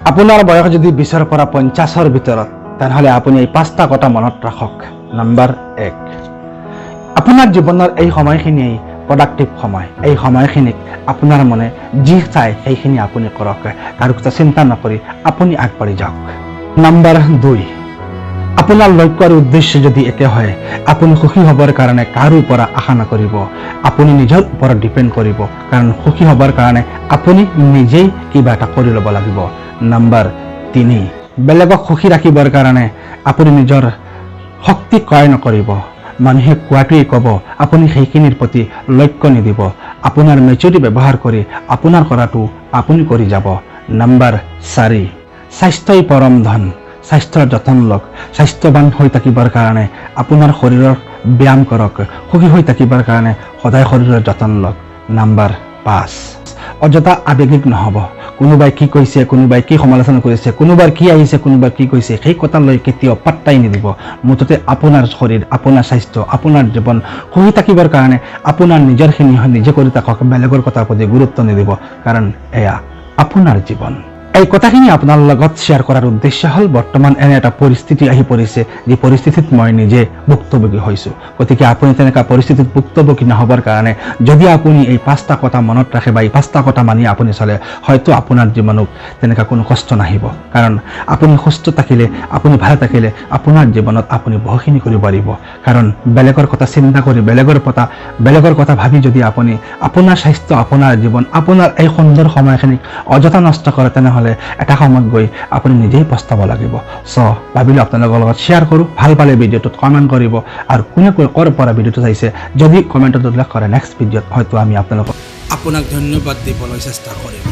আপোনাৰ বয়স যদি 20ৰ পৰা 50ৰ ভিতৰত তেনেহ'লে আপুনি এই 5টা কথা মনত ৰাখক। নম্বৰ 1, আপোনাৰ জীৱনৰ এই সময়খিনিয়েই প্ৰডাক্টিভ সময়। এই সময়খিনিক আপোনাৰ মনে যি চাই সেইখিনি আপুনি কৰক, কাৰো কথা চিন্তা নকৰি আপুনি আগবাঢ়ি যাওক। নম্বৰ 2, আপোনাৰ লক্ষ্য আৰু উদ্দেশ্য যদি একে হয় আপুনি সুখী হ'বৰ কাৰণে কাৰো পৰা আশা নকৰিব, আপুনি নিজৰ ওপৰত ডিপেণ্ড কৰিব, কাৰণ সুখী হ'বৰ কাৰণে আপুনি নিজেই কিবা এটা কৰি ল'ব লাগিব। নম্বৰ 3, বেলেগক সুখী ৰাখিবৰ কাৰণে আপুনি নিজৰ শক্তি ক্ৰয় নকৰিব, মানুহে কোৱাটোৱেই ক'ব, আপুনি সেইখিনিৰ প্ৰতি লক্ষ্য নিদিব, আপোনাৰ মেচুৰিটি ব্যৱহাৰ কৰি আপোনাৰ কৰাটো আপুনি কৰি যাব। নম্বৰ 4, স্বাস্থ্যই পৰম ধন। স্বাস্থ্যৰ যতন লওক। স্বাস্থ্যৱান হৈ থাকিবৰ কাৰণে আপোনাৰ শৰীৰৰ ব্যায়াম কৰক, সুখী হৈ থাকিবৰ কাৰণে সদায় শৰীৰৰ যতন লওক। নম্বৰ 5, অযথা আৱেগিক নহ'ব। কোনোবাই কি কৈছে, কোনোবাই কি সমালোচনা কৰিছে, কোনোবাৰ কি আহিছে, কোনোবাই কি কৈছে, সেই কথালৈ কেতিয়াও পাত্তাই নিদিব। মুঠতে আপোনাৰ শৰীৰ, আপোনাৰ স্বাস্থ্য, আপোনাৰ জীৱন সুখী থাকিবৰ কাৰণে আপোনাৰ নিজৰখিনি নিজে কৰি থাকক, বেলেগৰ কথাৰ প্ৰতি গুৰুত্ব নিদিব, কাৰণ এয়া আপোনাৰ জীৱন। এই কথাখিনি আপোনাৰ লগত শ্বেয়াৰ কৰাৰ উদ্দেশ্য হ'ল বৰ্তমান এনে এটা পৰিস্থিতি আহি পৰিছে, যি পৰিস্থিতিত মই নিজে ভুক্তভোগী হৈছোঁ। গতিকে আপুনি তেনেকুৱা পৰিস্থিতিত ভুক্তভোগী নহ'বৰ কাৰণে যদি আপুনি এই 5টা কথা মনত ৰাখে বা এই 5টা কথা মানি আপুনি চলে, হয়তো আপোনাৰ জীৱনত তেনেকুৱা কোনো কষ্ট নাহিব। কাৰণ আপুনি সুস্থ থাকিলে, আপুনি ভালে থাকিলে আপোনাৰ জীৱনত আপুনি বহুখিনি কৰিব পাৰিব। কাৰণ বেলেগৰ কথা চিন্তা কৰি, বেলেগৰ কথা ভাবি যদি আপুনি আপোনাৰ স্বাস্থ্য, আপোনাৰ জীৱন, আপোনাৰ এই সুন্দৰ সময়খিনিক অযথা নষ্ট কৰে, তেনেহ'লে এটা সময়ত গৈ আপুনি নিজেই পস্তাব লাগিব। ভাবিলোঁ আপোনালোকৰ লগত শ্বেয়াৰ কৰোঁ। ভাল পালে ভিডিঅ'টোত কমেণ্ট কৰিব, আৰু কোনে ক'ৰ পৰা ভিডিঅ'টো চাইছে যদি কমেণ্টত উল্লেখ কৰে, নেক্সট ভিডিঅ'ত হয়তো আমি আপোনাক ধন্যবাদ দিবলৈ চেষ্টা কৰিম।